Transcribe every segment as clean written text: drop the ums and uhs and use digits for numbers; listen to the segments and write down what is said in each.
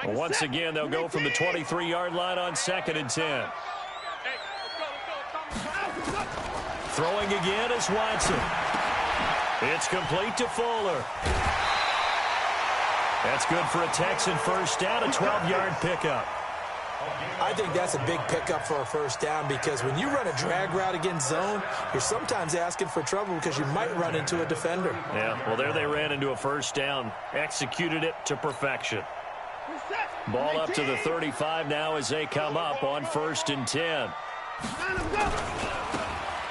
Once again, they'll go from the 23-yard line on 2nd and 10. Throwing again is Watson. It's complete to Fuller. That's good for a Texan first down, a 12-yard pickup. I think that's a big pickup for a first down because when you run a drag route against zone, you're sometimes asking for trouble because you might run into a defender. Yeah, well, there they ran into a first down, executed it to perfection. Ball up to the 35 now as they come up on 1st and 10.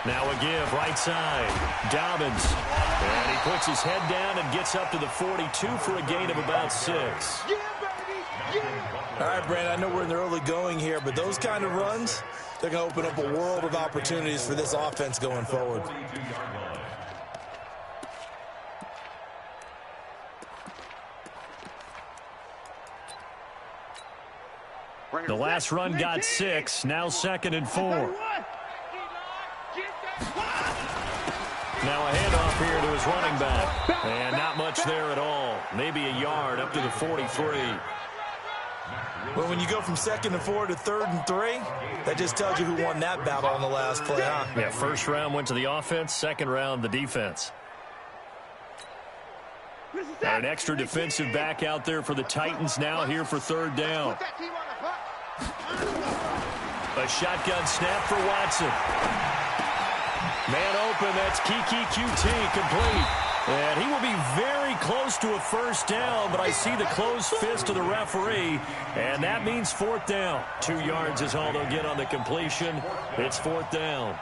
Now a give, right side. Dobbins. And he puts his head down and gets up to the 42 for a gain of about 6. All right, Brandon, I know we're in the early going here, but those kind of runs, they're going to open up a world of opportunities for this offense going forward. The last run got 6, now 2nd and 4. Now a handoff here to his running back. And not much there at all. Maybe a yard up to the 43. Well, when you go from 2nd and 4 to 3rd and 3, that just tells you who won that battle on the last play, huh? Yeah, first round went to the offense, second round the defense. Got an extra defensive back out there for the Titans now here for 3rd down. A shotgun snap for Watson. Man open, that's Kiki QT, complete. And he will be very close to a first down, but I see the closed fist of the referee, and that means 4th down. 2 yards is all they'll get on the completion. It's 4th down.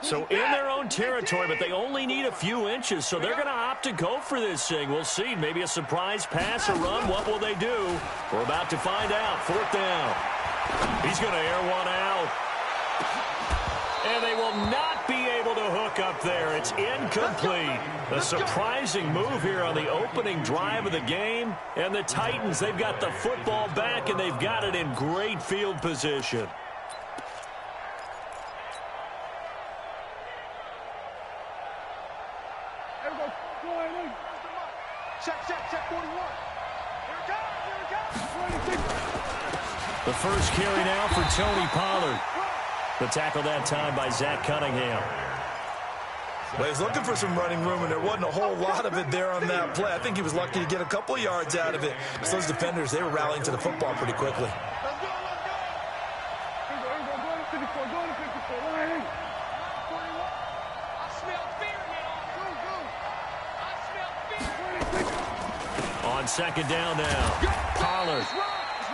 So in their own territory, but they only need a few inches, so they're going to opt to go for this thing. We'll see. Maybe a surprise pass or run. What will they do? We're about to find out. 4th down. He's going to air one out. And they will not be able to hook up there. It's incomplete. A surprising move here on the opening drive of the game. And the Titans, they've got the football back, and they've got it in great field position. Check 41. Here it comes. The first carry now for Tony Pollard. The tackle that time by Zach Cunningham. Well, he's looking for some running room, and there wasn't a whole lot of it there on that play. I think he was lucky to get a couple yards out of it. So those defenders, they were rallying to the football pretty quickly. On 2nd down now, Pollard.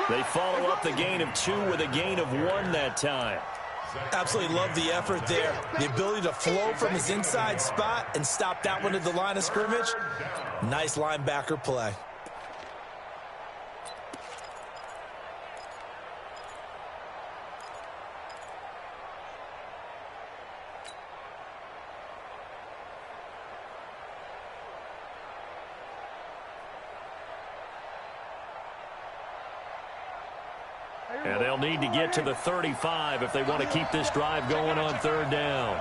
They follow up the gain of 2 with a gain of 1 that time. Absolutely love the effort there. The ability to flow from his inside spot and stop that one at the line of scrimmage. Nice linebacker play. And they'll need to get to the 35 if they want to keep this drive going on 3rd down.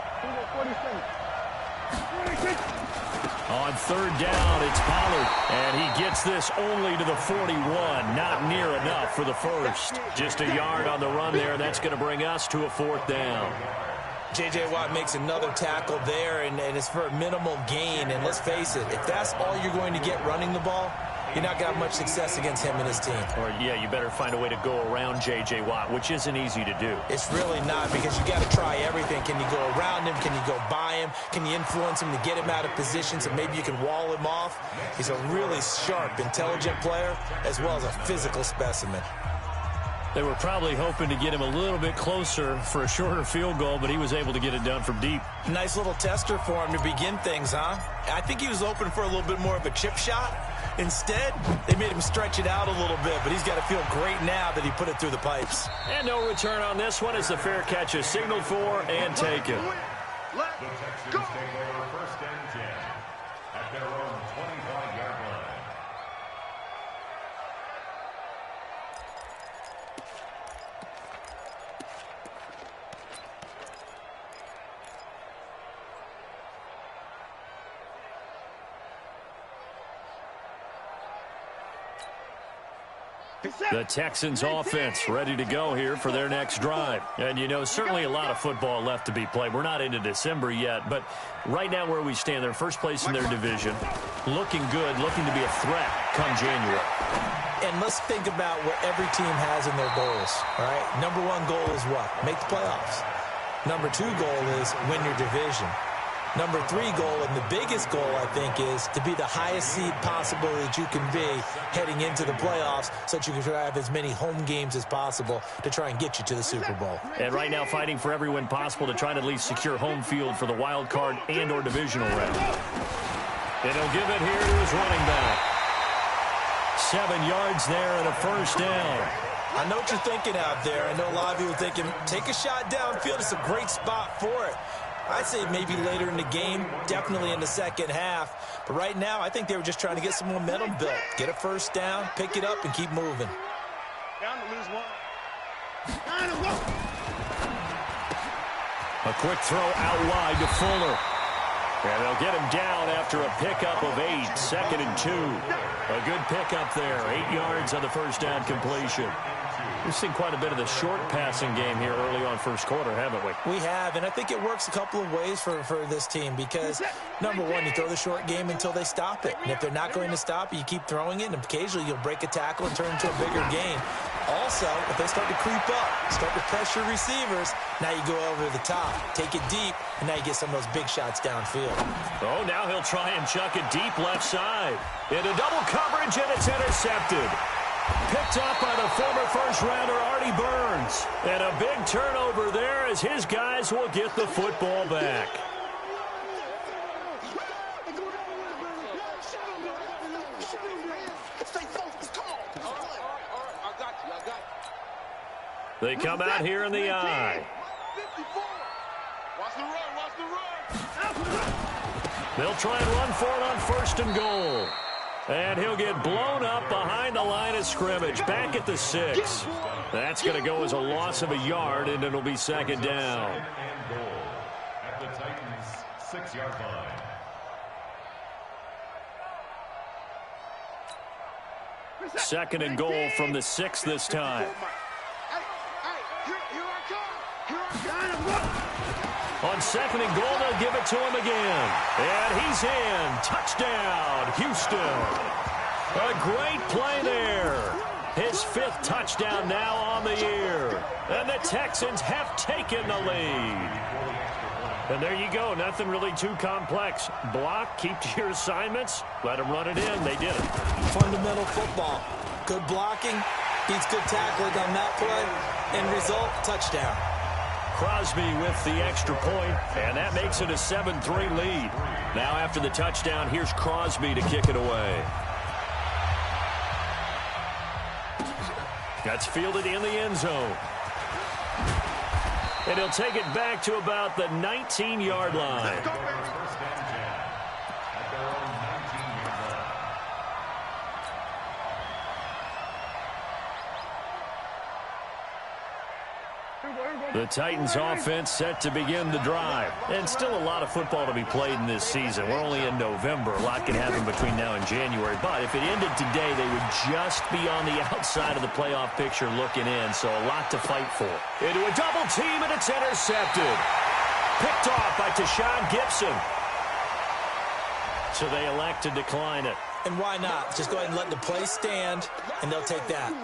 On 3rd down, it's Pollard, and he gets this only to the 41. Not near enough for the first. Just a yard on the run there, and that's going to bring us to a 4th down. J.J. Watt makes another tackle there, and it's for a minimal gain. And let's face it, if that's all you're going to get running the ball, you're not going to have much success against him and his team. Or, yeah, you better find a way to go around J.J. Watt, which isn't easy to do. It's really not, because you got to try everything. Can you go around him? Can you go by him? Can you influence him to get him out of position so maybe you can wall him off? He's a really sharp, intelligent player, as well as a physical specimen. They were probably hoping to get him a little bit closer for a shorter field goal, but he was able to get it done from deep. Nice little tester for him to begin things, huh? I think he was open for a little bit more of a chip shot. Instead, they made him stretch it out a little bit, but he's got to feel great now that he put it through the pipes. And no return on this one as the fair catch is signaled for and taken. Let's go. First and 10 at their own 25. The Texans offense ready to go here for their next drive. And, you know, certainly a lot of football left to be played. We're not into December yet, but right now where we stand, they're first place in their division. Looking good, looking to be a threat come January. And let's think about what every team has in their goals, all right? Number one goal is what? Make the playoffs. Number two goal is win your division. Number three goal, and the biggest goal, I think, is to be the highest seed possible that you can be heading into the playoffs so that you can have as many home games as possible to try and get you to the Super Bowl. And right now fighting for every win possible to try and at least secure home field for the wild card and or divisional round. And he'll give it here to his running back. 7 yards there and a first down. I know what you're thinking out there. I know a lot of you are thinking, take a shot downfield. It's a great spot for it. I'd say maybe later in the game, definitely in the second half. But right now, I think they were just trying to get some momentum built. Get a first down, pick it up, and keep moving. Down to lose one. A quick throw out wide to Fuller. And they'll get him down after a pickup of 8, 2nd and 2. A good pickup there, 8 yards on the first down completion. We've seen quite a bit of the short passing game here early on first quarter, haven't we? We have, and I think it works a couple of ways for this team because, number one, you throw the short game until they stop it. And if they're not going to stop it, you keep throwing it, and occasionally you'll break a tackle and turn into a bigger gain. Also, if they start to creep up, start to pressure receivers, now you go over the top, take it deep, and now you get some of those big shots downfield. Oh, now he'll try and chuck it deep left side. Into double coverage, and it's intercepted. Picked up by the former first-rounder Artie Burns. And a big turnover there as his guys will get the football back. They come out here in the eye. They'll try and run for it on 1st and goal. And he'll get blown up behind the line of scrimmage, back at the 6. That's going to go as a loss of a yard, and it'll be 2nd down. At the Titans' 6-yard line. Second and goal from the 6 this time. On 2nd and goal, they'll give it to him again. And he's in. Touchdown, Houston. A great play there. His 5th touchdown now on the year. And the Texans have taken the lead. And there you go. Nothing really too complex. Block, keep to your assignments, let them run it in. They did it. Fundamental football. Good blocking, beats good tackling on that play. End result, touchdown. Crosby with the extra point, and that makes it a 7-3 lead. Now after the touchdown, here's Crosby to kick it away. That's fielded in the end zone. And he'll take it back to about the 19-yard line. The Titans offense set to begin the drive. And still a lot of football to be played in this season. We're only in November. A lot can happen between now and January. But if it ended today, they would just be on the outside of the playoff picture looking in. So a lot to fight for. Into a double team, and it's intercepted. Picked off by Tashawn Gibson. So they elect to decline it. And why not? Just go ahead and let the play stand, and they'll take that.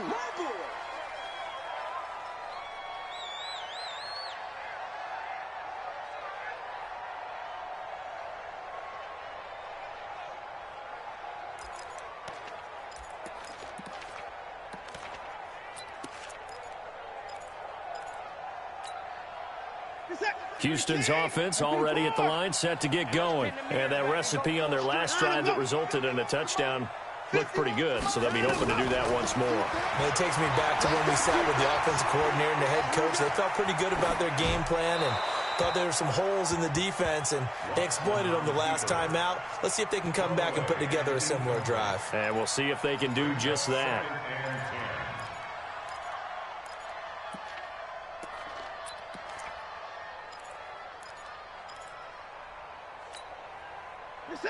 Houston's offense already at the line, set to get going. And that recipe on their last drive that resulted in a touchdown looked pretty good, so they'll be hoping to do that once more. And it takes me back to when we sat with the offensive coordinator and the head coach. They felt pretty good about their game plan and thought there were some holes in the defense, and they exploited them the last time out. Let's see if they can come back and put together a similar drive. And we'll see if they can do just that.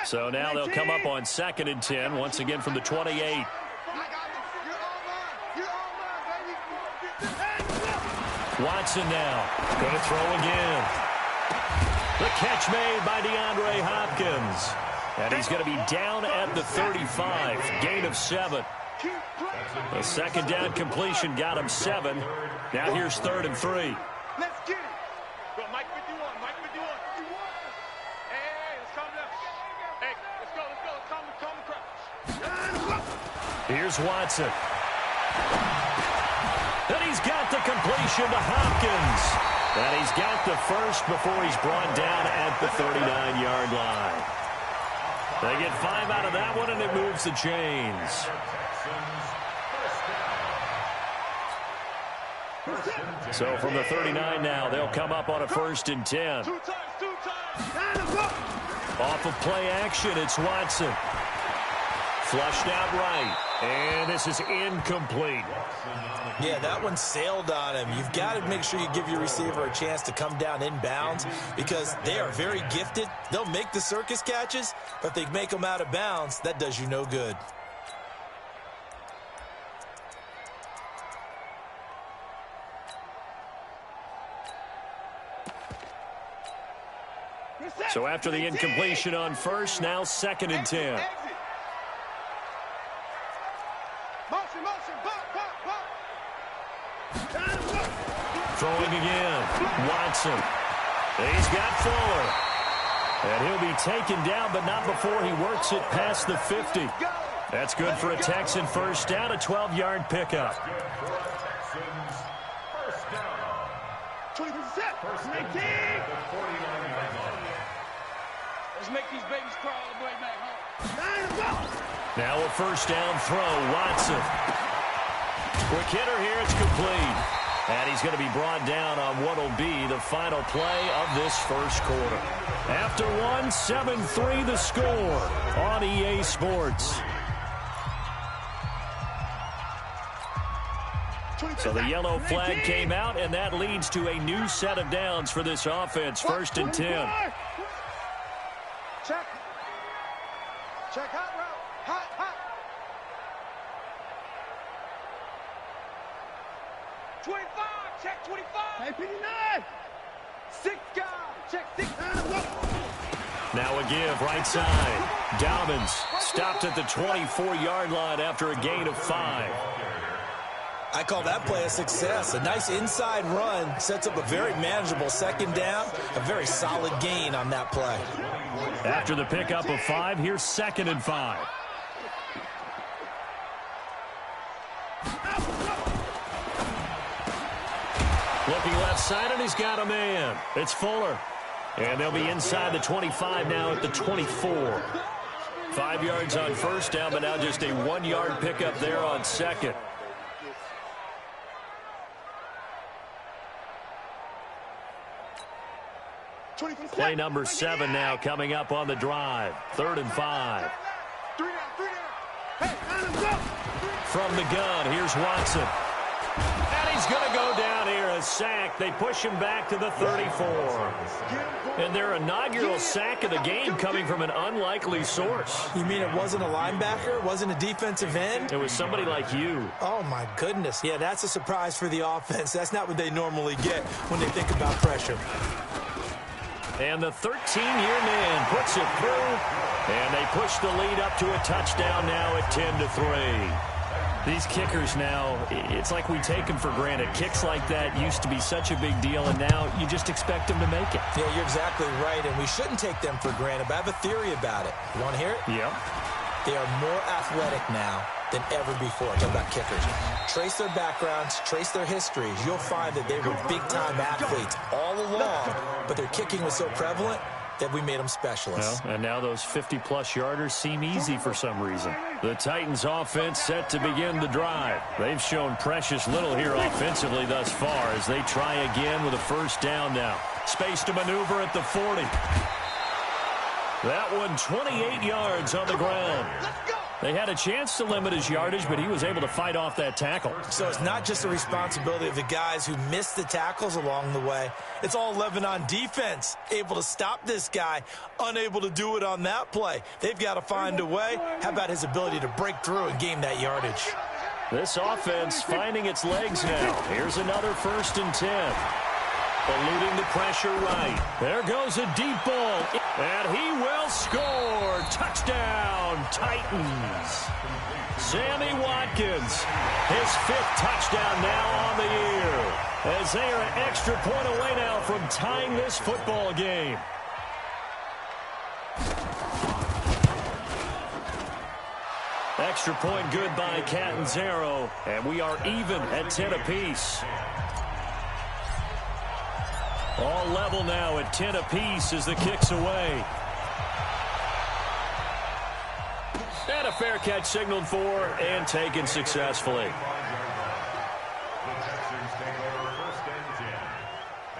So now they'll come up on 2nd and 10, once again from the 28. Watson now. Going to throw again. The catch made by DeAndre Hopkins. And he's going to be down at the 35. Gain of 7. The second down completion got him 7. Now here's 3rd and 3. Let's get it. Go, Mike 51. Mike 51. Hey, let's calm down. Hey, let's go. Calm the crowd. Here's Watson. And he's got the completion to Hopkins. And he's got the first before he's brought down at the 39-yard line. They get 5 out of that one, and it moves the chains. So from the 39 now, they'll come up on a 1st and 10. 2 times. Off of play action, it's Watson. Flushed out right. And this is incomplete. Yeah, that one sailed on him. You've got to make sure you give your receiver a chance to come down inbounds because they are very gifted. They'll make the circus catches, but if they make them out of bounds, that does you no good. So after the incompletion on 1st, now 2nd and 10. Throwing again. Watson. He's got Fuller. And he'll be taken down, but not before he works it past the 50. That's good for a Texan first down, a 12-yard pickup. 20%. Let's make these babies cry all the way back home. Now a 1st down throw. Watson. Quick hitter here. It's complete. And he's going to be brought down on what will be the final play of this 1st quarter. After 1, 7-3 the score on EA Sports. So the yellow flag came out, and that leads to a new set of downs for this offense. 1st and 10. Check. Check hot route. Hot. 25. Check 25. 59. 6 guys. Check 6. Now a give right side. Dobbins stopped at the 24-yard line after a gain of 5. I call that play a success. A nice inside run sets up a very manageable 2nd down. A very solid gain on that play. After the pickup of 5, here's 2nd and 5. Looking left side, and he's got a man. It's Fuller. And they'll be inside the 25 now at the 24. 5 yards on 1st down, but now just a 1-yard pickup there on 2nd. Play number 7 now coming up on the drive. 3rd and 5. From the gun, here's Watson. And he's going to go down here, a sack. They push him back to the 34. And their inaugural sack of the game coming from an unlikely source. You mean it wasn't a linebacker? It wasn't a defensive end? It was somebody like you. Oh, my goodness. Yeah, that's a surprise for the offense. That's not what they normally get when they think about pressure. And the 13-year man puts it through. And they push the lead up to a touchdown now at 10-3. These kickers now, it's like we take them for granted. Kicks like that used to be such a big deal, and now you just expect them to make it. Yeah, you're exactly right, and we shouldn't take them for granted, but I have a theory about it. You want to hear it? Yeah. They are more athletic now than ever before. Talk about kickers. Trace their backgrounds, trace their histories. You'll find that they were big-time athletes all along, but their kicking was so prevalent that we made them specialists. Well, and now those 50-plus yarders seem easy for some reason. The Titans offense set to begin the drive. They've shown precious little here offensively thus far as they try again with a 1st down now. Space to maneuver at the 40. That one 28 yards on the ground. They had a chance to limit his yardage, but he was able to fight off that tackle. So it's not just the responsibility of the guys who missed the tackles along the way. It's all 11 on defense, able to stop this guy, unable to do it on that play. They've got to find a way. How about his ability to break through and gain that yardage? This offense finding its legs now. Here's another 1st and 10. Eluding the pressure right. There goes a deep ball. And he will score. Touchdown, Titans. Sammy Watkins, his 5th touchdown now on the year. As they are an extra point away now from tying this football game. Extra point good by Catanzaro, and we are even at 10 apiece. All level now at 10 apiece as the kick's away. And a fair catch signaled for and taken successfully. The Texans take over 1st and 10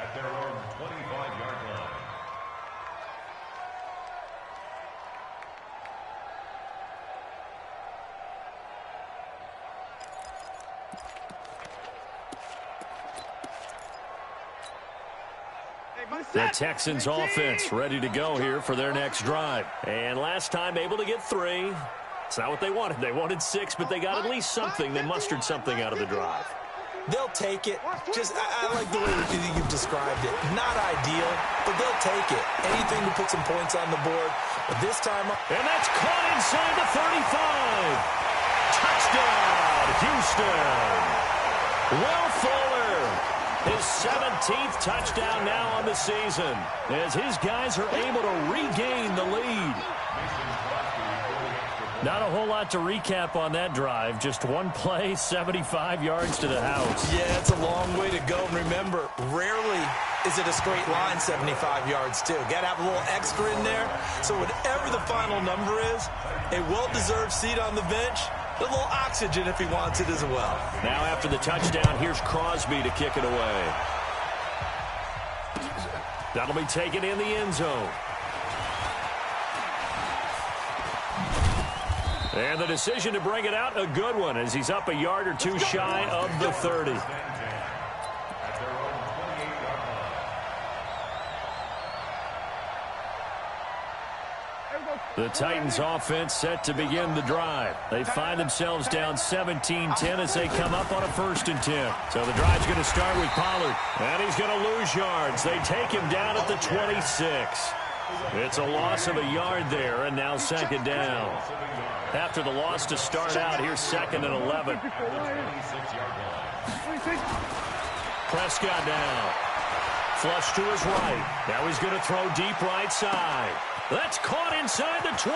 at their own 25-yard line. The Texans offense ready to go here for their next drive. And last time able to get 3. It's not what they wanted. They wanted 6, but they got at least something. They mustered something out of the drive. They'll take it. I like the way you've described it. Not ideal, but they'll take it. Anything to put some points on the board. But this time... And that's caught inside the 35. Touchdown, Houston. Will Fuller, his 17th touchdown now on the season, as his guys are able to regain the lead. Not a whole lot to recap on that drive. Just one play, 75 yards to the house. Yeah, it's a long way to go. And remember, rarely is it a straight line 75 yards, too. Got to have a little extra in there. So whatever the final number is, a well-deserved seat on the bench, a little oxygen if he wants it as well. Now after the touchdown, here's Crosby to kick it away. That'll be taken in the end zone. And the decision to bring it out, a good one, as he's up a yard or 2 shy of the 30. The Titans offense set to begin the drive. They find themselves down 17-10 as they come up on a 1st and 10. So the drive's going to start with Pollard. And he's going to lose yards. They take him down at the 26. It's a loss of a yard there, and now 2nd down. After the loss to start out, here's 2nd and 11. Prescott now. Flush to his right. Now he's going to throw deep right side. That's caught inside the 20.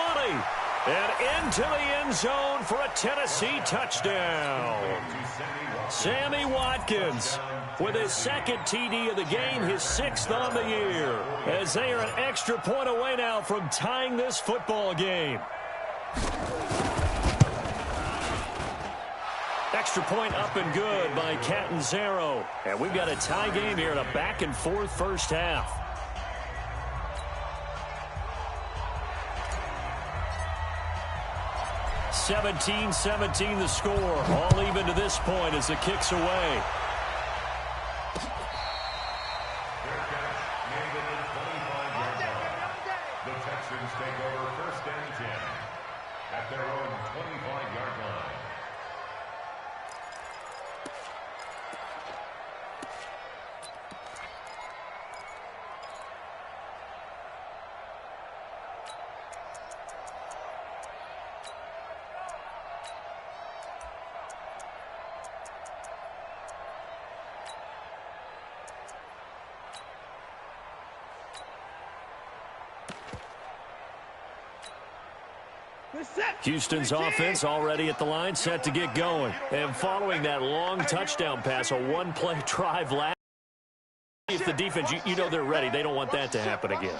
And into the end zone for a Tennessee touchdown. Sammy Watkins with his 2nd TD of the game, his 6th on the year. As they are an extra point away now from tying this football game. Extra point up and good by Catanzaro. And we've got a tie game here in a back-and-forth first half. (17-17) the score. All even to this point as the kick's away. The Texans take over 1st and 10 at their own 25-yard line. Houston's offense already at the line, set to get going. And following that long touchdown pass, a 1-play drive last. If the defense, you know they're ready. They don't want that to happen again.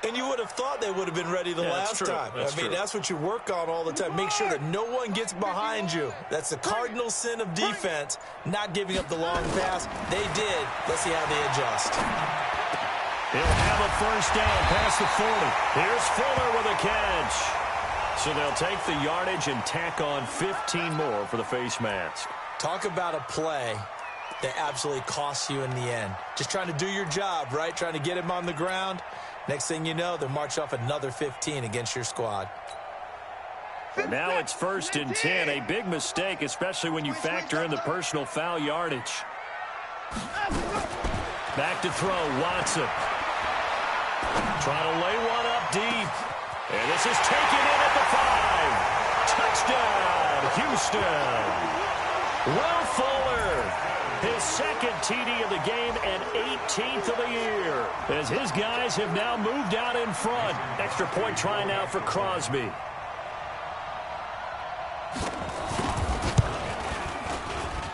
And you would have thought they would have been ready the last time. That's what you work on all the time. Make sure that no one gets behind you. That's the cardinal sin of defense, not giving up the long pass. They did. Let's see how they adjust. He'll have a 1st down past the 40. Here's Fuller with a catch. So they'll take the yardage and tack on 15 more for the face mask. Talk about a play that absolutely costs you in the end. Just trying to do your job, right? Trying to get him on the ground. Next thing you know, they'll march off another 15 against your squad. Now it's 1st and 10, a big mistake, especially when you factor in the personal foul yardage. Back to throw, Watson. Trying to lay one up deep. And this is taken in at the 5. Touchdown, Houston. Will Fuller, his 2nd TD of the game and 18th of the year. As his guys have now moved out in front. Extra point try now for Crosby.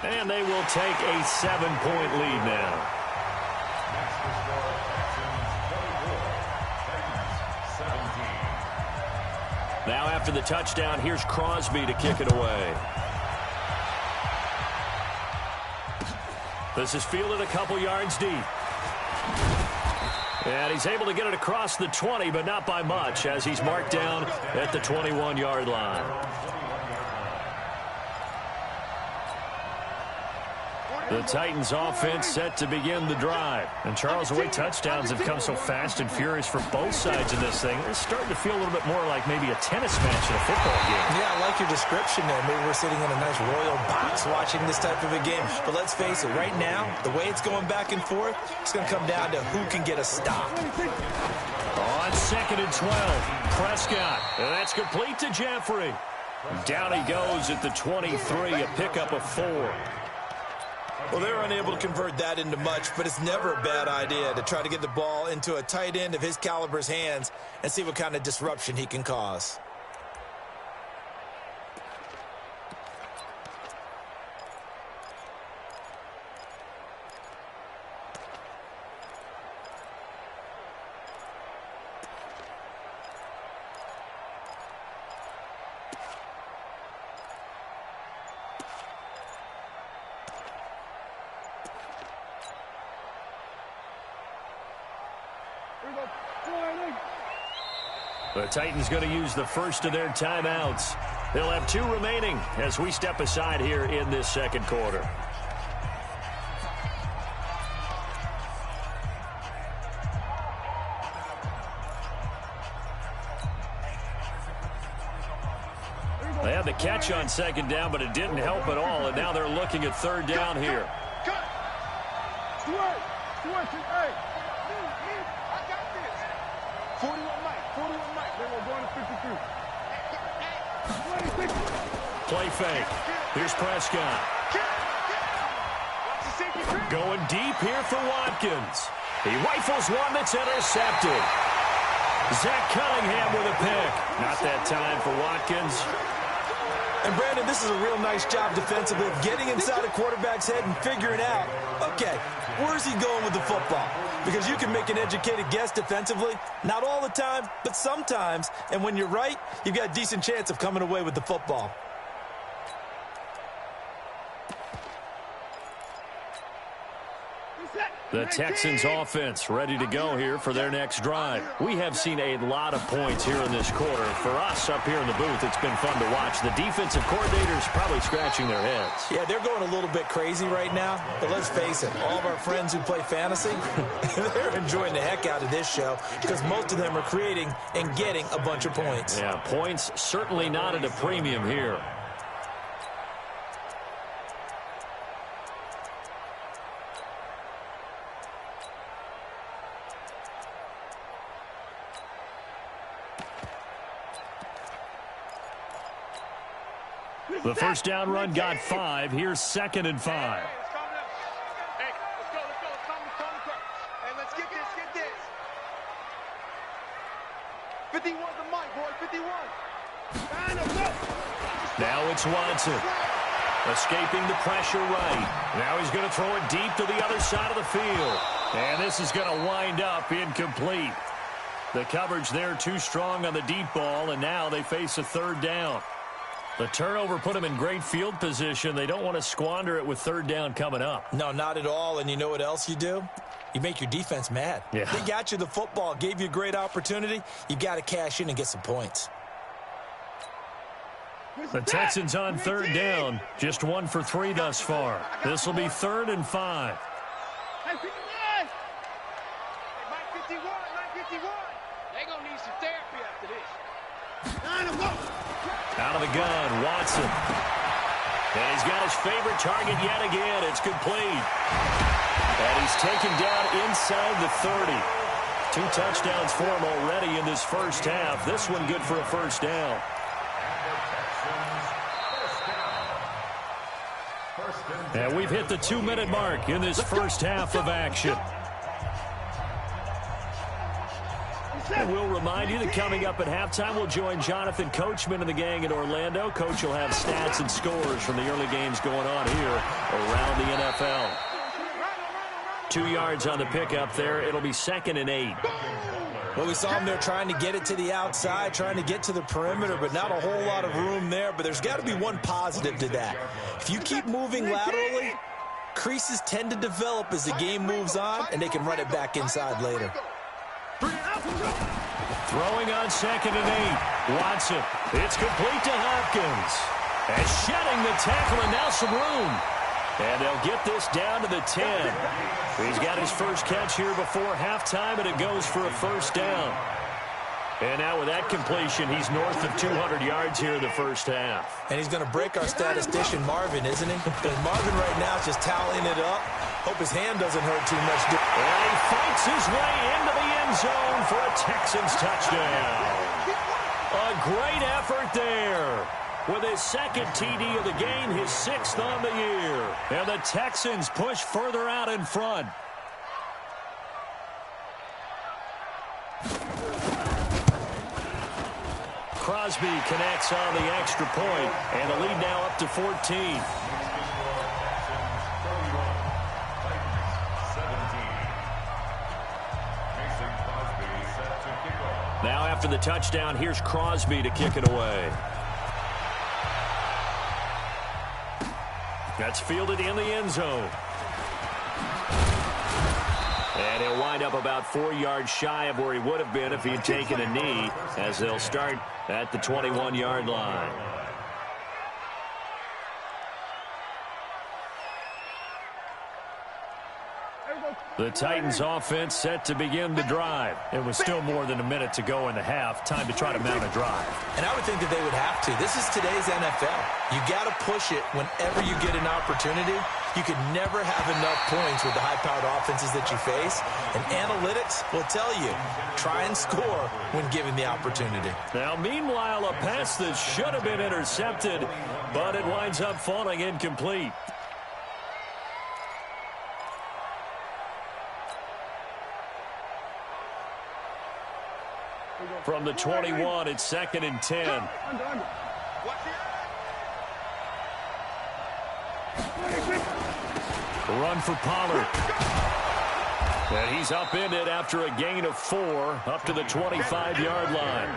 And they will take a 7-point lead now. Now after the touchdown, here's Crosby to kick it away. This is fielded a couple yards deep. And he's able to get it across the 20, but not by much, as he's marked down at the 21-yard line. The Titans offense set to begin the drive. And Charles, the way touchdowns have come so fast and furious for both sides in this thing, it's starting to feel a little bit more like maybe a tennis match in a football game. Yeah, I like your description there. Maybe we're sitting in a nice royal box watching this type of a game. But let's face it, right now, the way it's going back and forth, it's going to come down to who can get a stop. On 2nd and 12, Prescott. And that's complete to Jeffrey. Down he goes at the 23, a pickup of 4. Well, they're unable to convert that into much, but it's never a bad idea to try to get the ball into a tight end of his caliber's hands and see what kind of disruption he can cause. The Titans going to use the first of their timeouts. They'll have 2 remaining as we step aside here in this 2nd quarter. They had the catch on 2nd down, but it didn't help at all, and now they're looking at 3rd down here. Play fake. Here's Prescott. Going deep here for Watkins. He rifles one that's intercepted. Zach Cunningham with a pick. Not that time for Watkins. And, Brandon, this is a real nice job defensively of getting inside a quarterback's head and figuring out, okay, where's he going with the football? Because you can make an educated guess defensively, not all the time, but sometimes. And when you're right, you've got a decent chance of coming away with the football. The Texans offense ready to go here for their next drive. We have seen a lot of points here in this quarter. For us up here in the booth, it's been fun to watch. The defensive coordinators probably scratching their heads. Yeah, they're going a little bit crazy right now. But let's face it, all of our friends who play fantasy, they're enjoying the heck out of this show because most of them are creating and getting a bunch of points. Yeah, points certainly not at a premium here. The first down run got 5. Here's 2nd and 5. Hey, let's go. Hey, let's get this. 51 the mic, boy, 51. Now it's Watson. Escaping the pressure right. Now he's going to throw it deep to the other side of the field. And this is going to wind up incomplete. The coverage there too strong on the deep ball, and now they face a 3rd down. The turnover put them in great field position. They don't want to squander it with 3rd down coming up. No, not at all. And you know what else you do? You make your defense mad. Yeah. They got you the football, gave you a great opportunity. You got to cash in and get some points. The Texans on 3rd down. Just 1 for 3 thus far. This will be 3rd and 5. Mike 51. They're going to need some therapy after this. Out of the gun, Watson. And he's got his favorite target yet again. It's complete. And he's taken down inside the 30. 2 touchdowns for him already in this first half. This one good for a first down. And we've hit the 2-minute mark in this first half of action. And we'll remind you that coming up at halftime, we'll join Jonathan Coachman and the gang in Orlando. Coach will have stats and scores from the early games going on here around the NFL. 2 yards on the pickup there. It'll be 2nd and 8. Well, we saw him there trying to get it to the outside, trying to get to the perimeter, but not a whole lot of room there. But there's got to be one positive to that. If you keep moving laterally, creases tend to develop as the game moves on, and they can run it back inside later. Throwing on 2nd and 8. Watson. It's complete to Hopkins. And shedding the tackle, and now some room. And they'll get this down to the 10. He's got his first catch here before halftime, and it goes for a first down. And now with that completion, he's north of 200 yards here in the first half. And he's going to break our statistician, Marvin, isn't he? Because Marvin right now is just toweling it up. Hope his hand doesn't hurt too much. And he fights his way into the end zone for a Texans touchdown. A great effort there. With his 2nd TD of the game, his 6th on the year. And the Texans push further out in front. Crosby connects on the extra point, and the lead now up to 14. Now after the touchdown, here's Crosby to kick it away. That's fielded in the end zone. And he'll wind up about 4 yards shy of where he would have been if he had taken a knee, as they'll start at the 21-yard line. The Titans offense set to begin the drive. It was still more than a minute to go in the half. Time to try to mount a drive. And I would think that they would have to. This is today's NFL. You got to push it whenever you get an opportunity. You can never have enough points with the high-powered offenses that you face. And analytics will tell you, try and score when given the opportunity. Now, meanwhile, a pass that should have been intercepted, but it winds up falling incomplete. From the 21, it's 2nd and 10. Run for Pollard. And he's upended after a gain of 4 up to the 25-yard line.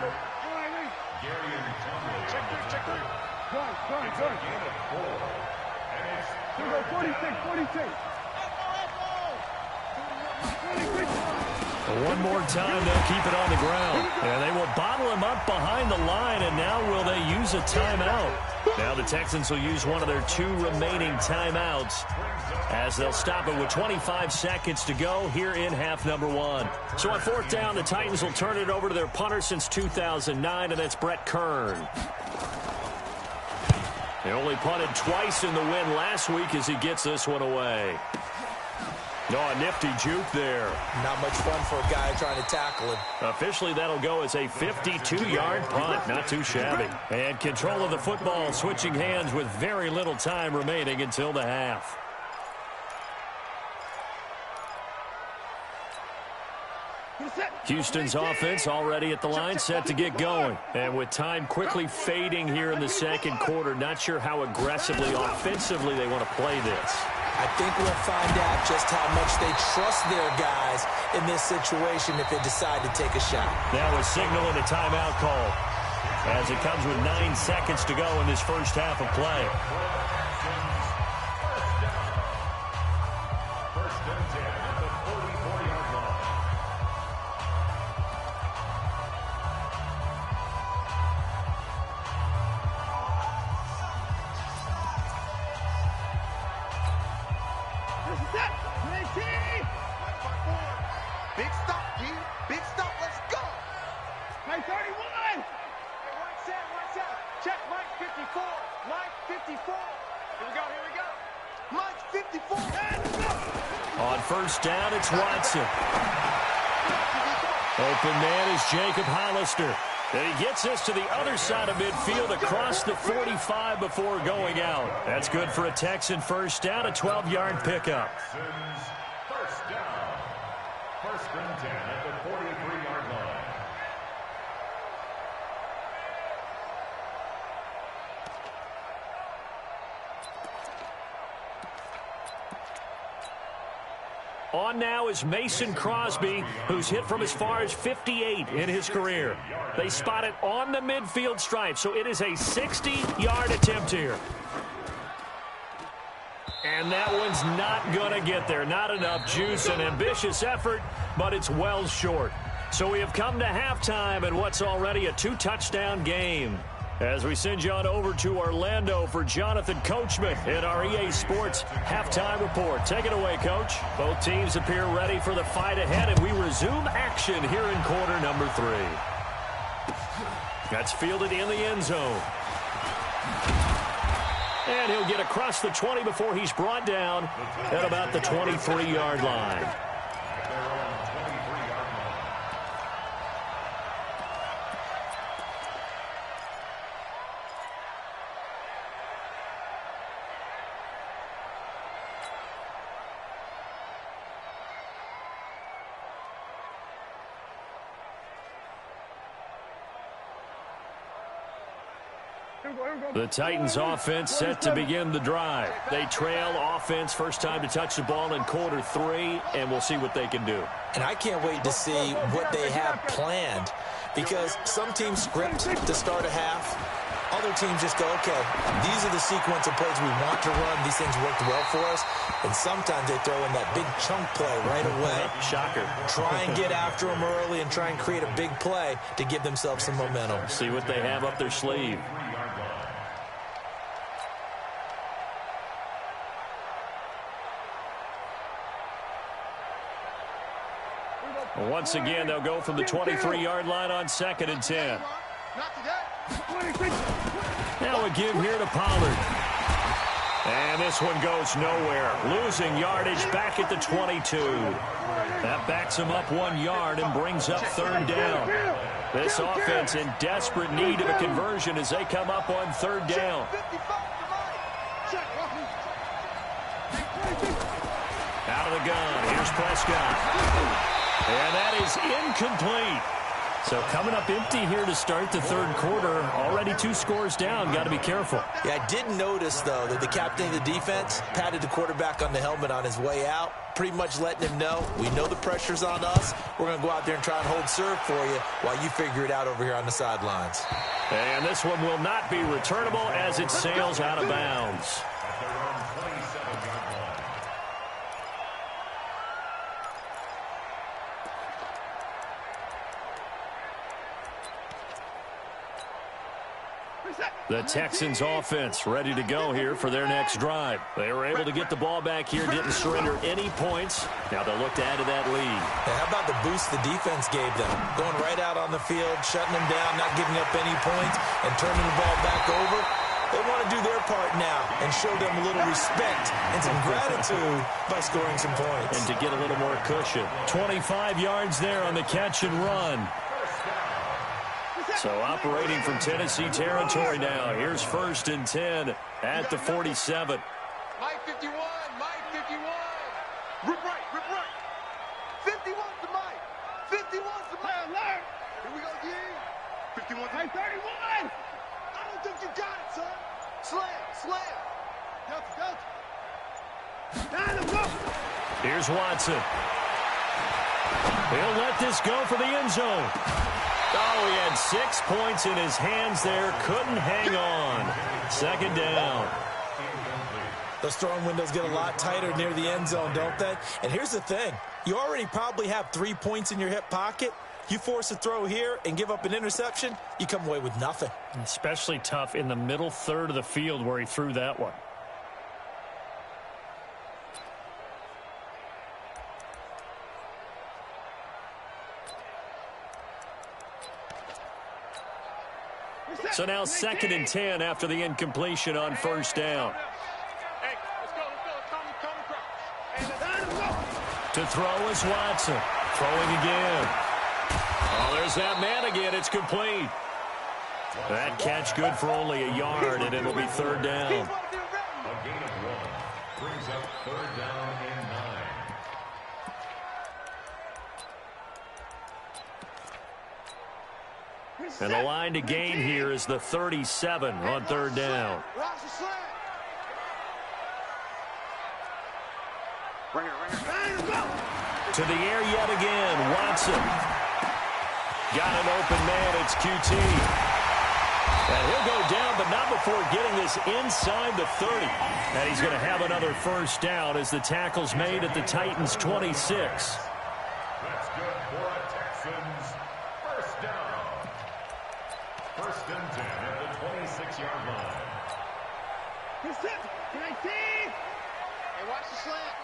One more time, they'll keep it on the ground. And they will bottle him up behind the line, and now will they use a timeout? Now the Texans will use one of their 2 remaining timeouts as they'll stop it with 25 seconds to go here in half number 1. So on 4th down, the Titans will turn it over to their punter since 2009, and that's Brett Kern. They only punted twice in the win last week as he gets this one away. Oh, a nifty juke there. Not much fun for a guy trying to tackle him. Officially, that'll go as a 52-yard punt. Not too shabby. And control of the football switching hands with very little time remaining until the half. Houston's offense already at the line, set to get going. And with time quickly fading here in the second quarter, not sure how aggressively, offensively they want to play this. I think we'll find out just how much they trust their guys in this situation if they decide to take a shot. Now a signal and a timeout call as it comes with 9 seconds to go in this first half of play. Big stop, G. Big stop. Let's go. Hey, 31. Hey, watch Check Mike 54. Mike 54. Here we go, here we go. Mike 54. On first down, it's Watson. Open man is Jacob Hollister. And he gets us to the other side of midfield across the 45 before going out. That's good for a Texan first down, a 12-yard pickup. First down. First and 10 at the 43-yard line. On now is Mason Crosby, who's hit from as far as 58 in his career. They spot it on the midfield stripe, so it is a 60-yard attempt here. And that one's not going to get there. Not enough juice, an ambitious effort, but it's well short. So we have come to halftime in what's already a 2-touchdown game. As we send you on over to Orlando for Jonathan Coachman in our EA Sports Halftime Report. Take it away, Coach. Both teams appear ready for the fight ahead, and we resume action here in quarter number 3. That's fielded in the end zone. And he'll get across the 20 before he's brought down at about the 23-yard line. The Titans offense set to begin the drive. They trail offense, first time to touch the ball in quarter 3, and we'll see what they can do. And I can't wait to see what they have planned, because some teams script to start a half. Other teams just go, okay, these are the sequence of plays we want to run. These things worked well for us. And sometimes they throw in that big chunk play right away. Shocker. Try and get after them early and try and create a big play to give themselves some momentum. See what they have up their sleeve. Once again, they'll go from the 23-yard line on 2nd and 10. Now a give here to Pollard. And this one goes nowhere. Losing yardage back at the 22. That backs him up 1 yard and brings up 3rd down. This offense in desperate need of a conversion as they come up on 3rd down. Out of the gun. Here's Prescott. And that is incomplete. So coming up empty here to start the 3rd quarter. Already 2 scores down. Got to be careful. Yeah, I did notice, though, that the captain of the defense patted the quarterback on the helmet on his way out, pretty much letting him know, we know the pressure's on us. We're going to go out there and try and hold serve for you while you figure it out over here on the sidelines. And this one will not be returnable as it sails out of bounds. The Texans offense ready to go here for their next drive. They were able to get the ball back here, didn't surrender any points. Now they'll look to add to that lead. And how about the boost the defense gave them? Going right out on the field, shutting them down, not giving up any points, and turning the ball back over. They want to do their part now and show them a little respect and some gratitude by scoring some points. And to get a little more cushion. 25 yards there on the catch and run. So operating from Tennessee territory now. Here's 1st and 10 at the 47. Mike 51, Mike 51. Rip right, rip right. 51 to Mike. 51 to Mike. Here we go, D. 51 to Mike 31. I don't think you got it, son. Slam. Delta. Here's Watson. He'll let this go for the end zone. Oh, he had 6 points in his hands there. Couldn't hang on. 2nd down. Those throwing windows get a lot tighter near the end zone, don't they? And here's the thing. You already probably have 3 points in your hip pocket. You force a throw here and give up an interception, you come away with nothing. Especially tough in the middle third of the field where he threw that one. So now 2nd and 10 after the incompletion on first down. Hey, let's go. To throw is Watson. Throwing again. Oh, there's that man again. It's complete. That catch good for only a yard, and it'll be 3rd down. A gain of 1 brings up 3rd down and 9. And the line to gain here is the 37 on 3rd down. To the air yet again. Watson. Got an open man. It's QT. And he'll go down, but not before getting this inside the 30. And he's going to have another 1st down as the tackle's made at the Titans' 26. That's good for a Texans 1st down. 1st and 10 at the 26-yard line. Hey, watch the slant.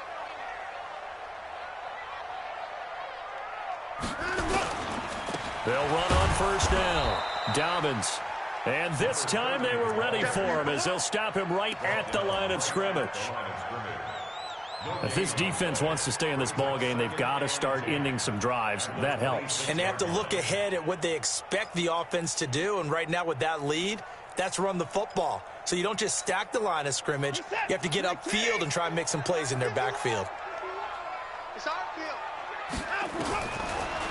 They'll run on 1st down. Dobbins. And this time they were ready for him as they'll stop him right at the line of scrimmage. If this defense wants to stay in this ballgame, they've got to start ending some drives. That helps. And they have to look ahead at what they expect the offense to do. And right now with that lead, that's run the football. So you don't just stack the line of scrimmage. You have to get upfield and try and make some plays in their backfield. It's our field.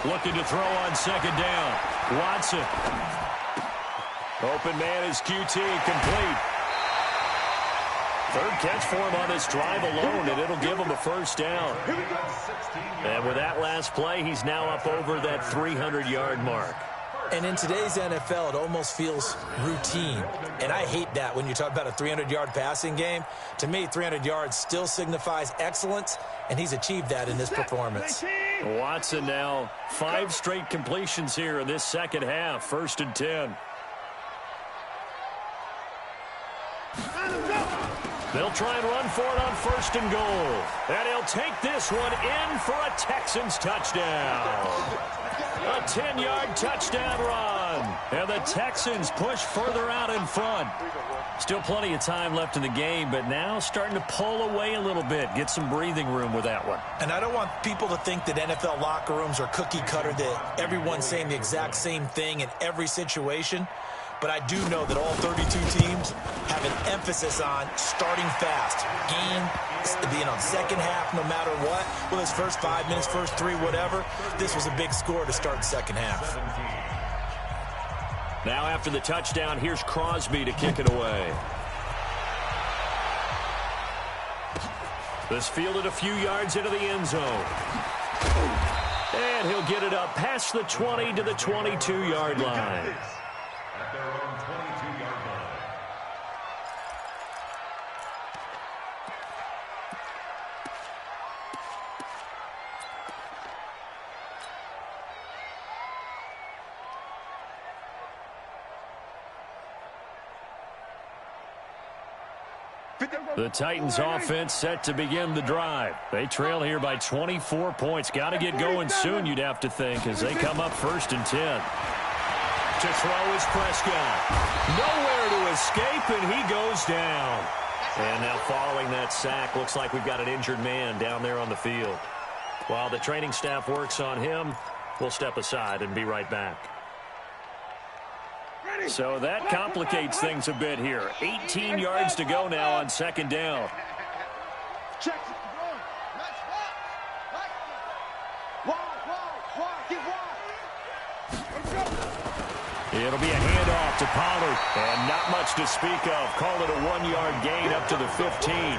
Looking to throw on 2nd down. Watson. Open man is QT, complete. 3rd catch for him on this drive alone, and it'll give him a 1st down. And with that last play, he's now up over that 300-yard mark. And in today's NFL, it almost feels routine. And I hate that when you talk about a 300-yard passing game. To me, 300 yards still signifies excellence, and he's achieved that in this performance. Watson now 5 straight completions here in this 2nd half. 1st and 10. They'll try and run for it on 1st and goal. And he'll take this one in for a Texans touchdown. A 10-yard touchdown run. And the Texans push further out in front. Still plenty of time left in the game, but now starting to pull away a little bit. Get some breathing room with that one. And I don't want people to think that NFL locker rooms are cookie cutter, that everyone's saying the exact same thing in every situation. But I do know that all 32 teams have an emphasis on starting fast. Game, being on 2nd half no matter what. Well, it's first 5 minutes, first 3, whatever. This was a big score to start 2nd half. Now after the touchdown, here's Crosby to kick it away. This fielded a few yards into the end zone. And he'll get it up past the 20 to the 22-yard line. At their own 22-yard line. The Titans offense set to begin the drive. They trail here by 24 points. Got to get going soon, you'd have to think, as they come up 1st and 10. To throw is Prescott. Nowhere to escape, and he goes down. And now following that sack, looks like we've got an injured man down there on the field. While the training staff works on him, we'll step aside and be right back. So that complicates things a bit here. 18 yards to go now on 2nd down. Check. Nice wide. Get wide. It'll be a handoff to Pollard. And not much to speak of. Call it a 1-yard gain up to the 15.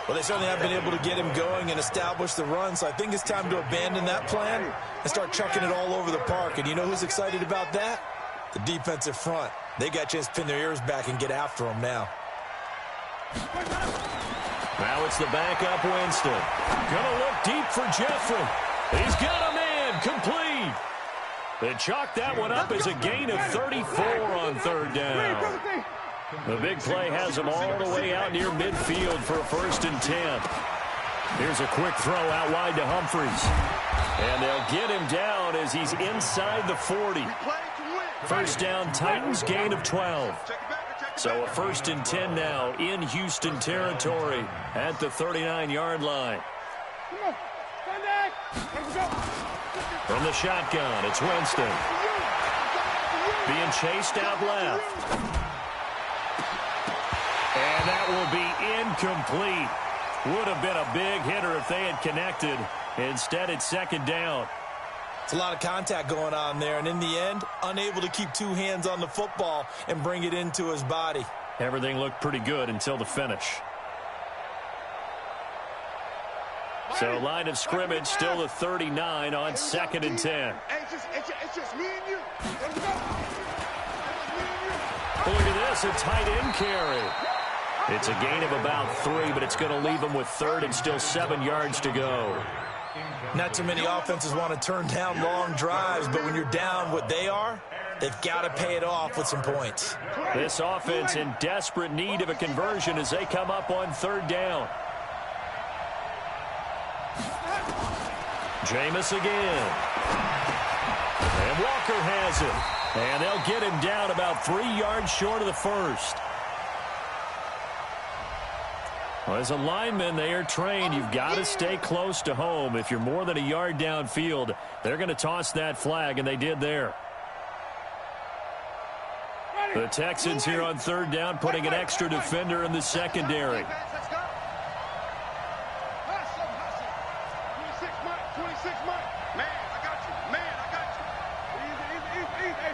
Well, they certainly have been able to get him going and establish the run, so I think it's time to abandon that plan and start chucking it all over the park. And you know who's excited about that? The defensive front. They got a chance to pin their ears back and get after him now. Now it's the backup Winston. Gonna look deep for Jeffrey. He's got a man complete. They chalk that one up as a gain of 34 on 3rd down. The big play has him all the way out near midfield for a 1st and 10. Here's a quick throw out wide to Humphries. And they'll get him down as he's inside the 40. First down, Titans, gain of 12. So a 1st and 10 now in Houston territory at the 39-yard line. From the shotgun, it's Winston. Being chased out left. And that will be incomplete. Would have been a big hitter if they had connected. Instead, it's 2nd down. It's a lot of contact going on there, and in the end, unable to keep 2 hands on the football and bring it into his body. Everything looked pretty good until the finish. So line of scrimmage still the 39 on 2nd and 10. It's just me and you. Look at this, a tight end carry. It's a gain of about 3, but it's going to leave them with 3rd and still 7 yards to go. Not too many offenses want to turn down long drives, but when you're down what they are, they've got to pay it off with some points. This offense in desperate need of a conversion as they come up on 3rd down. Jameis again. And Walker has it. And they'll get him down about 3 yards short of the first. Well, as a lineman, they are trained. You've got to stay close to home. If you're more than a yard downfield, they're going to toss that flag, and they did there. The Texans here on 3rd down, putting an extra defender in the secondary. 26 Mike. Man, I got you. Man, I got you. Easy.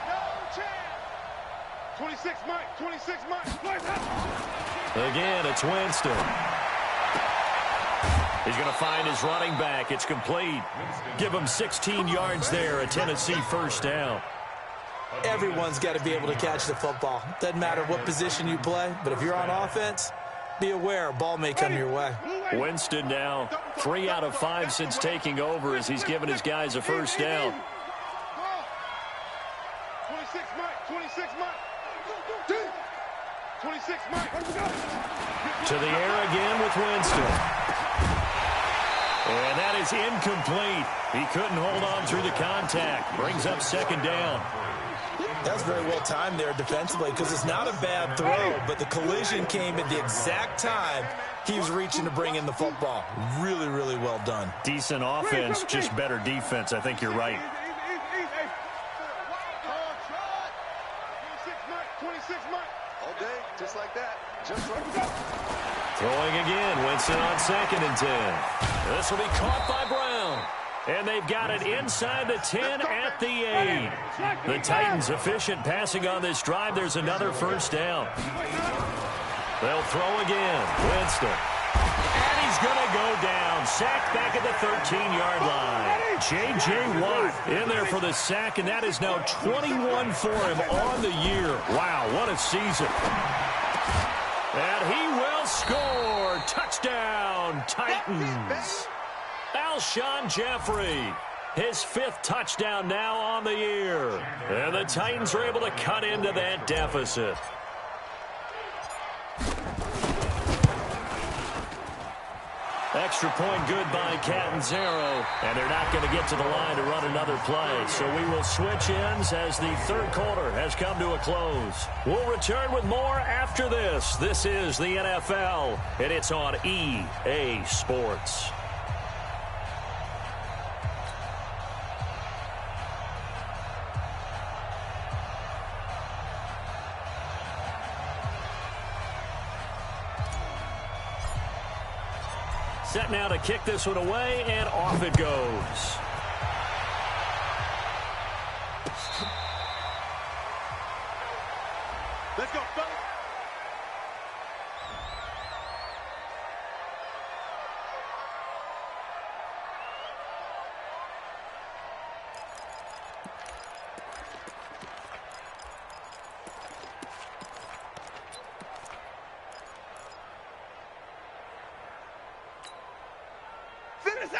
No chance. 26 Mike. 26 Mike. Again, it's Winston. He's going to find his running back. It's complete. Give him 16 yards there, a Tennessee 1st down. Everyone's got to be able to catch the football. Doesn't matter what position you play, but if you're on offense, be aware a ball may come your way. Winston now 3 out of 5 since taking over as he's given his guys a 1st down. 26 Mike. 26 Mike. 26 Mike. To the air again with Winston. And that is incomplete. He couldn't hold on through the contact. Brings up 2nd down. That was very well timed there defensively because it's not a bad throw, but the collision came at the exact time he was reaching to bring in the football. Really, really well done. Decent offense, just better defense. I think you're right. 26 Mike. All day, just like that. Just like that. Throwing again, Winston on 2nd and 10. This will be caught by Brown. And they've got it inside the 10 at the 8. The Titans efficient passing on this drive. There's another 1st down. They'll throw again. Winston. And he's going to go down. Sacked back at the 13-yard line. J.J. Watt in there for the sack, and that is now 21 for him on the year. Wow, what a season. And he will score. Touchdown, Titans. Alshon Jeffrey, his 5th touchdown now on the year. And the Titans are able to cut into that deficit. Extra point good by Catanzaro, and they're not going to get to the line to run another play. So we will switch ends as the 3rd quarter has come to a close. We'll return with more after this. This is the NFL, and it's on EA Sports. Set now to kick this one away, and off it goes. Let's go, fellas.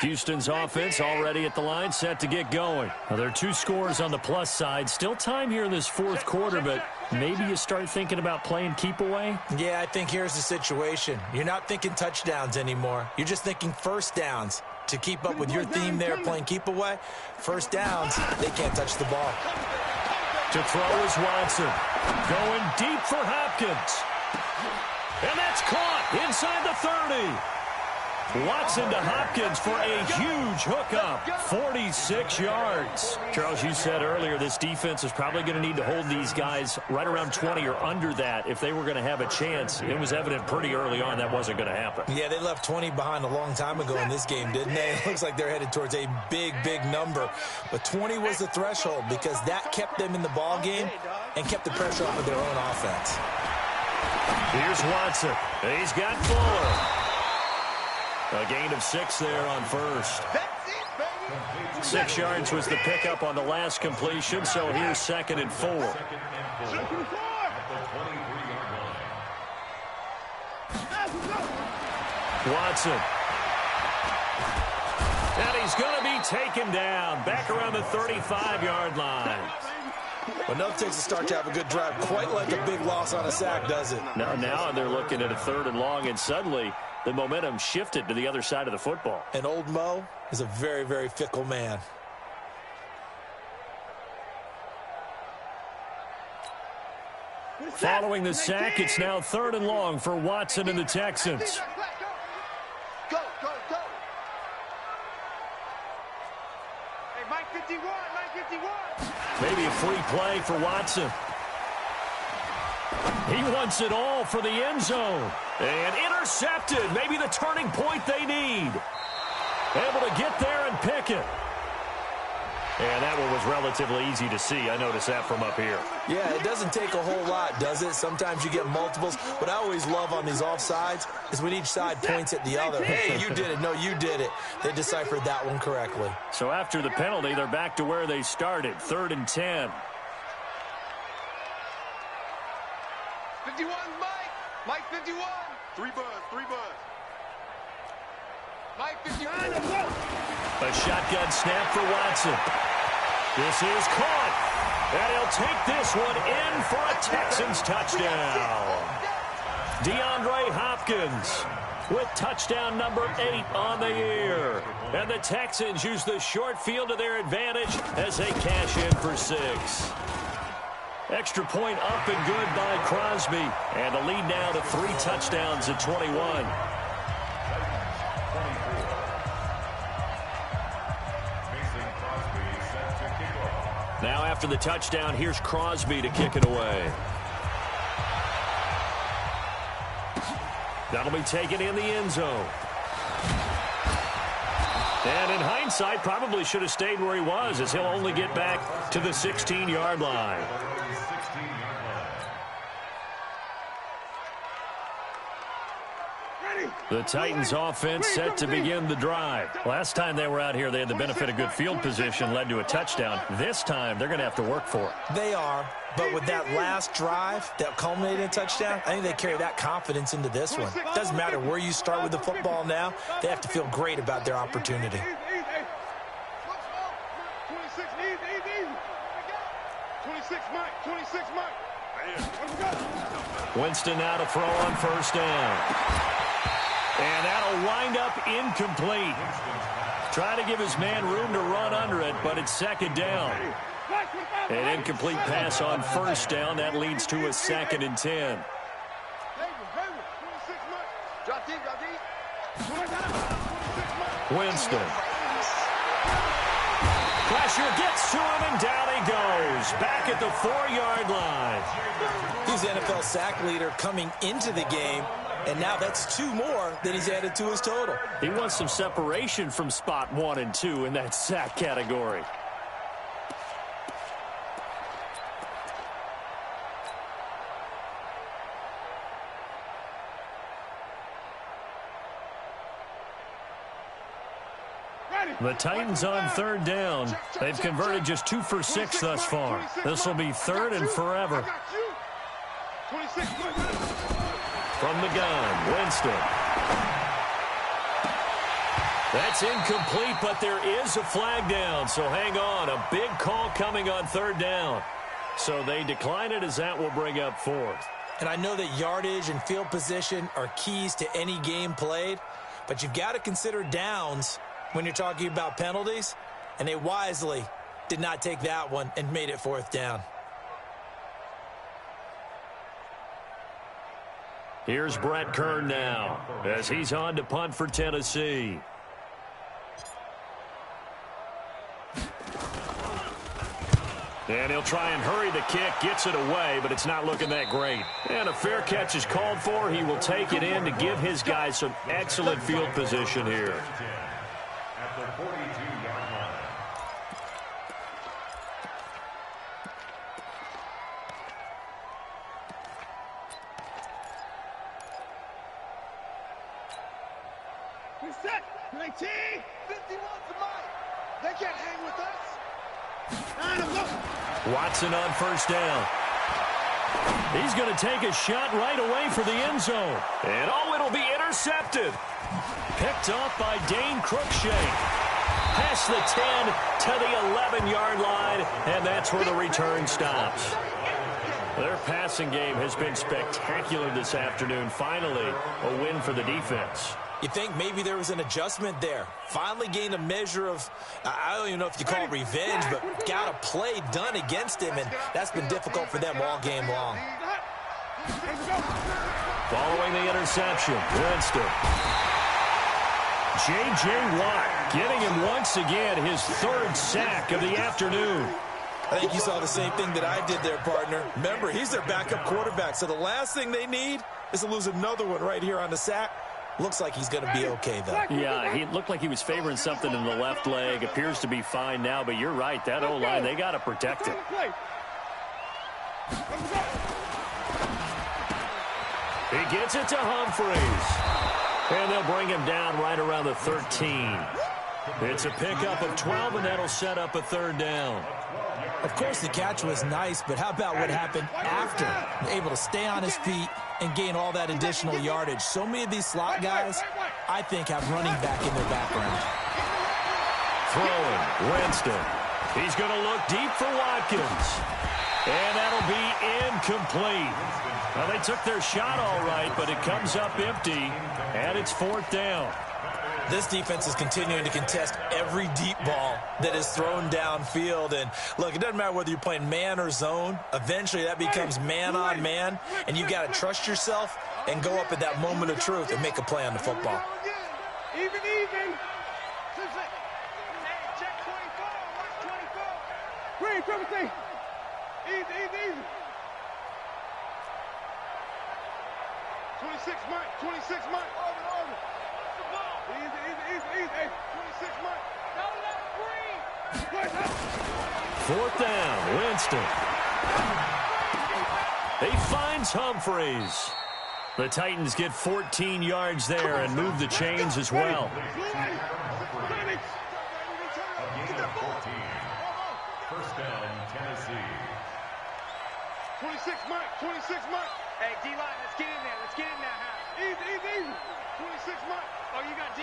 Houston's offense already at the line, set to get going. Now, there are 2 scores on the plus side. Still time here in this 4th quarter, but maybe you start thinking about playing keep away? Yeah, I think here's the situation. You're not thinking touchdowns anymore. You're just thinking 1st downs. To keep up with your theme there, playing keep away, 1st downs, they can't touch the ball. To throw is Watson. Going deep for Hopkins. And that's caught inside the 30. Watson to Hopkins for a huge hookup. 46 yards. Charles, you said earlier this defense is probably going to need to hold these guys right around 20 or under that if they were going to have a chance. It was evident pretty early on that wasn't going to happen. Yeah, they left 20 behind a long time ago in this game, didn't they? It looks like they're headed towards a big, big number. But 20 was the threshold because that kept them in the ball game and kept the pressure off of their own offense. Here's Watson. He's got Fuller. A gain of 6 there on first. 6 yards was the pickup on the last completion, so here's 2nd and 4. Watson. And he's going to be taken down back around the 35-yard line. Enough takes a start to have a good drive. Quite like a big loss on a sack, does it? Now they're looking at a 3rd and long, and suddenly the momentum shifted to the other side of the football. And old Mo is a very, very fickle man. Following the sack, it's now 3rd and long for Watson and the Texans. Go, go, go. Hey, Mike 51, Mike 51. Maybe a free play for Watson. He wants it all for the end zone. And intercepted. Maybe the turning point they need. Able to get there and pick it. And that one was relatively easy to see. I noticed that from up here. Yeah, it doesn't take a whole lot, does it? Sometimes you get multiples. What I always love on these offsides is when each side points at the other. Hey, you did it. No, you did it. They deciphered that one correctly. So after the penalty, they're back to where they started. 3rd and 10. 51, Mike. Mike 51. 3 buzz, 3 buzz. Mike 51. A shotgun snap for Watson. This is caught. And he'll take this one in for a Texans touchdown. DeAndre Hopkins with touchdown number 8 on the year. And the Texans use the short field to their advantage as they cash in for 6. Extra point up and good by Crosby. And the lead now to 3 touchdowns at 21. Now after the touchdown, here's Crosby to kick it away. That'll be taken in the end zone. And in hindsight, probably should have stayed where he was, as he'll only get back to the 16-yard line. The Titans offense set to begin the drive. Last time they were out here, they had the benefit of good field position, led to a touchdown. This time, they're going to have to work for it. They are, but with that last drive that culminated in a touchdown, I think they carry that confidence into this one. It doesn't matter where you start with the football now. They have to feel great about their opportunity. 26, easy. 26, Mike. 26, Mike. Winston now to throw on first down. And that'll wind up incomplete. Try to give his man room to run under it, but it's 2nd down. An incomplete pass on first down. That leads to a 2nd and 10. Winston. Pressure gets to him, and down he goes. Back at the 4-yard line. He's the NFL sack leader coming into the game. And now that's 2 more that he's added to his total. He wants some separation from spot 1 and 2 in that sack category. The Titans on 3rd down. They've converted just 2 for 6 thus far. This will be 3rd and forever. From the gun, Winston. That's incomplete, but there is a flag down, so hang on. A big call coming on 3rd down. So they decline it, as that will bring up 4th. And I know that yardage and field position are keys to any game played, but you've got to consider downs when you're talking about penalties, and they wisely did not take that one and made it 4th down. Here's Brett Kern now as he's on to punt for Tennessee. And he'll try and hurry the kick, gets it away, but it's not looking that great. And a fair catch is called for. He will take it in to give his guys some excellent field position here. At the 42-yard line. Reset. 19. 51 to Mike. They can't hang with us. Watson on first down. He's going to take a shot right away for the end zone. And it'll be intercepted. Picked off by Dane Cruikshank. Past the 10 to the 11-yard line, and that's where the return stops. Their passing game has been spectacular this afternoon. Finally, a win for the defense. You think maybe there was an adjustment there. Finally gained a measure of, I don't even know if you call it revenge, but got a play done against him, and that's been difficult for them all game long. Following the interception, Winston. J.J. Watt getting him once again his third sack of the afternoon. I think you saw the same thing that I did there, partner. Remember, he's their backup quarterback, so the last thing they need is to lose another one right here on the sack. Looks like he's going to be okay, though. Yeah, he looked like he was favoring something in the left leg. Appears to be fine now, but you're right. That O-line, they got to protect it. He gets it to Humphreys. And they'll bring him down right around the 13. It's a pickup of 12, and that'll set up a third down. Of course, the catch was nice, but how about what happened after? Able to stay on his feet and gain all that additional yardage. So many of these slot guys, I think, have running back in their background. Throwing, Winston. He's going to look deep for Watkins. And that'll be incomplete. Well, they took their shot all right, but it comes up empty, and it's fourth down. This defense is continuing to contest every deep ball that is thrown downfield. And, look, it doesn't matter whether you're playing man or zone. Eventually, that becomes man on man, and you've got to trust yourself and go up at that moment of truth and make a play on the football. Even. Check 24. Watch 24. Green, triple T. Easy. 26 Mike. 26 Mike. Over. Easy. 26 Mike. Fourth down, Winston. He finds Humphreys. The Titans get 14 yards there and move the chains as well. First down, Tennessee. 26 Mike. Hey, D-line, let's get in there. Easy. 26 Mike. Oh, you got D?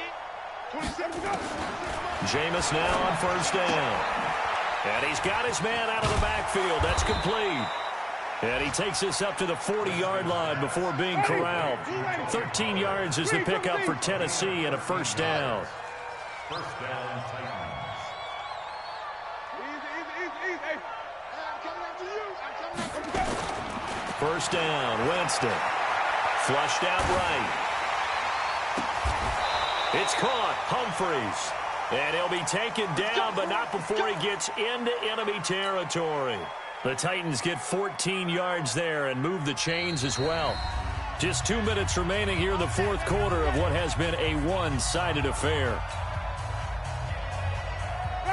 26 Mike. Jameis now on first down. And he's got his man out of the backfield. That's complete. And he takes this up to the 40-yard line before being corralled. 13 yards is the pickup for Tennessee and a first down. First down, Titans. Easy. I'm coming after you. First down, Winston. Flushed out right. It's caught, Humphreys. And he'll be taken down, but not before he gets into enemy territory. The Titans get 14 yards there and move the chains as well. Just 2 minutes remaining here in the fourth quarter of what has been a one-sided affair.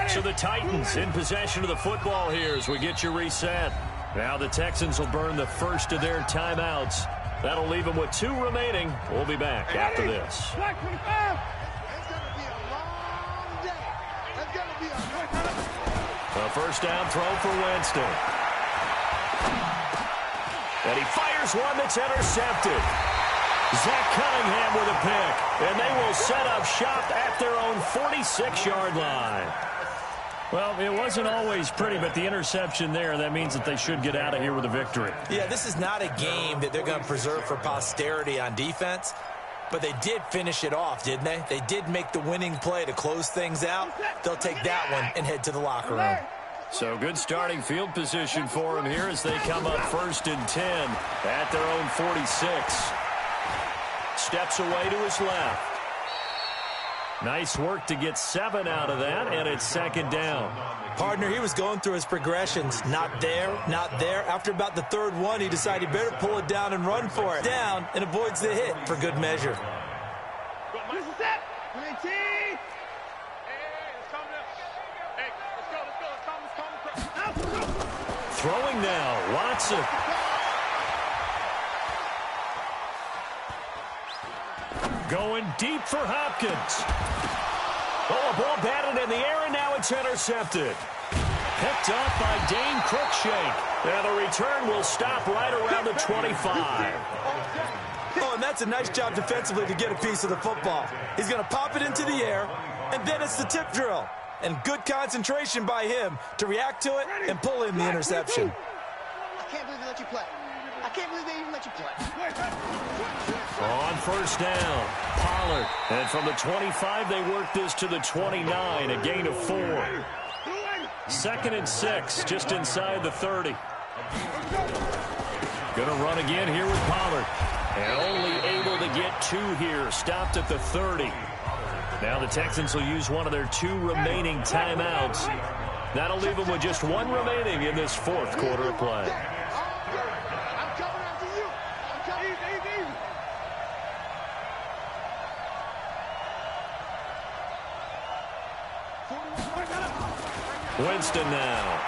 So the Titans in possession of the football here as we get you reset. Now the Texans will burn the first of their timeouts. That'll leave them with 2 remaining. We'll be back after this. It's going to be a long day. It's going to be a first down throw for Winston. And he fires one that's intercepted. Zach Cunningham with a pick. And they will set up shop at their own 46-yard line. Well, it wasn't always pretty, but the interception there, that means that they should get out of here with a victory. Yeah, this is not a game that they're going to preserve for posterity on defense, but they did finish it off, didn't they? They did make the winning play to close things out. They'll take that one and head to the locker room. So good starting field position for them here as they come up first and 10 at their own 46. steps away to his left. Nice work to get 7 out of that, and it's second down. Partner, he was going through his progressions. Not there, not there. After about the third one, he decided he better pull it down and run for it. Down, and avoids the hit for good measure. Throwing now, Watson. Going deep for Hopkins. Oh, a ball batted in the air, and now it's intercepted. Picked up by Dane Cruikshank. And the return will stop right around the 25. Oh, and that's a nice job defensively to get a piece of the football. He's going to pop it into the air, and then it's the tip drill. And good concentration by him to react to it and pull in the interception. I can't believe they let you play. I can't believe they even let you play. On first down, Pollard. And from the 25, they work this to the 29, a gain of 4. 2nd and 6, just inside the 30. Going to run again here with Pollard. And only able to get 2 here, stopped at the 30. Now the Texans will use one of their 2 remaining timeouts. That'll leave them with just 1 remaining in this 4th quarter of play. Winston now,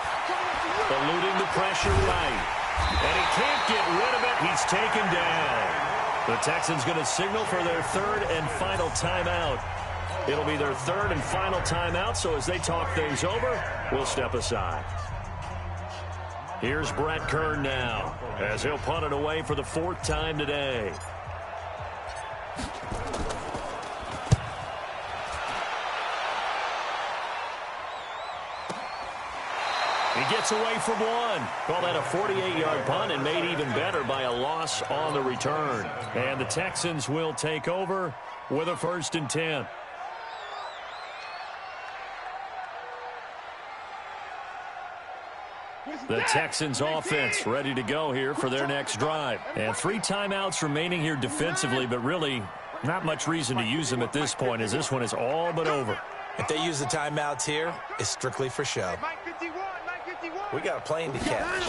eluding the pressure right. And he can't get rid of it. He's taken down. The Texans going to signal for their 3rd and final timeout. It'll be their 3rd and final timeout, so as they talk things over, we'll step aside. Here's Brett Kern now, as he'll punt it away for the 4th time today. He gets away from 1. Call that a 48-yard punt, and made even better by a loss on the return. And the Texans will take over with a 1st and 10. The Texans offense ready to go here for their next drive. And 3 timeouts remaining here defensively, but really not much reason to use them at this point, as this one is all but over. If they use the timeouts here, it's strictly for show. We got a plane to catch.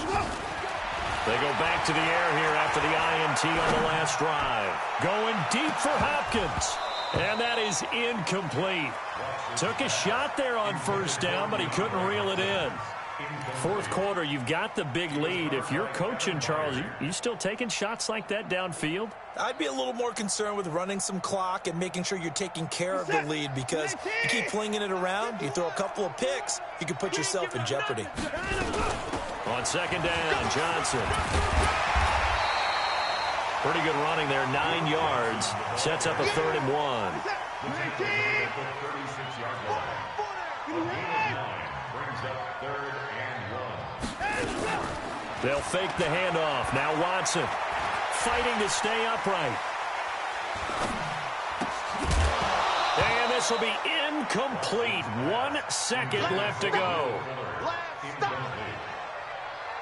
They go back to the air here after the INT on the last drive. Going deep for Hopkins. And that is incomplete. Took a shot there on first down, but he couldn't reel it in. 4th quarter, you've got the big lead. If you're coaching, Charles, you still taking shots like that downfield? I'd be a little more concerned with running some clock and making sure you're taking care of the lead, because you keep flinging it around, you throw a couple of picks, you can put yourself in jeopardy. On 2nd down, Johnson. Pretty good running there, 9 yards. Sets up a 3rd and 1. They'll fake the handoff. Now Watson fighting to stay upright. And this will be incomplete. 1 second left to go.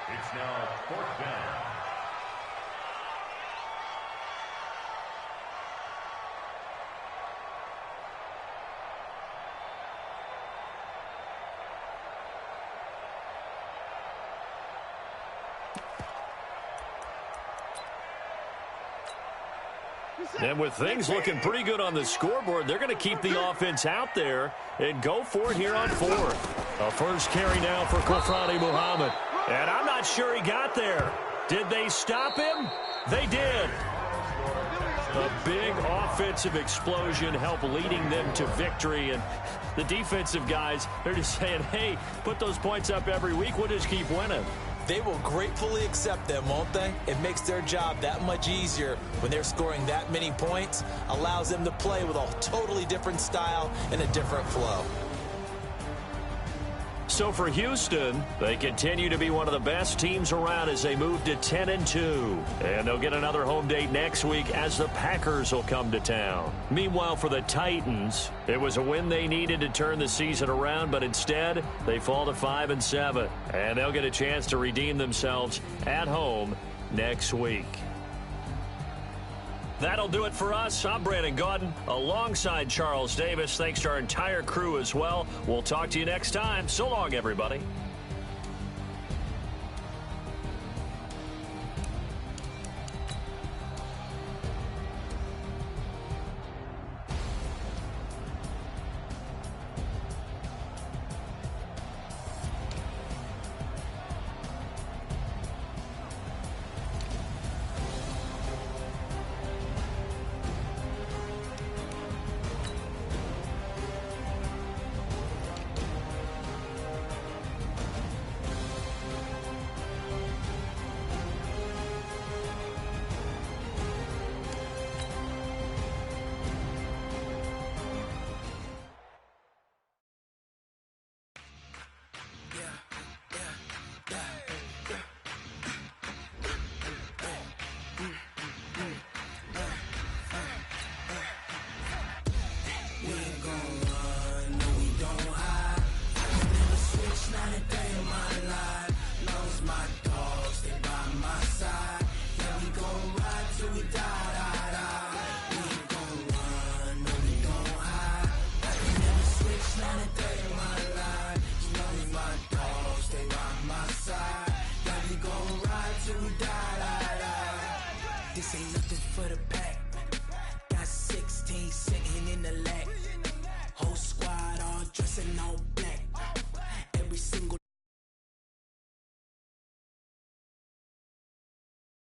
It's now 4th down. And with things looking pretty good on the scoreboard, they're going to keep the offense out there and go for it here on 4th. A first carry now for Kofrani Muhammad. And I'm not sure he got there. Did they stop him? They did. A big offensive explosion helped leading them to victory. And the defensive guys, they're just saying, hey, put those points up every week. We'll just keep winning. They will gratefully accept them, won't they? It makes their job that much easier when they're scoring that many points. Allows them to play with a totally different style and a different flow. So for Houston, they continue to be one of the best teams around as they move to 10-2. And they'll get another home date next week as the Packers will come to town. Meanwhile, for the Titans, it was a win they needed to turn the season around, but instead, they fall to 5-7. And they'll get a chance to redeem themselves at home next week. That'll do it for us. I'm Brandon Gaudin alongside Charles Davis. Thanks to our entire crew as well. We'll talk to you next time. So long, everybody. This ain't nothing for the pack. Got 16 sitting in the lag. Whole squad all dressing all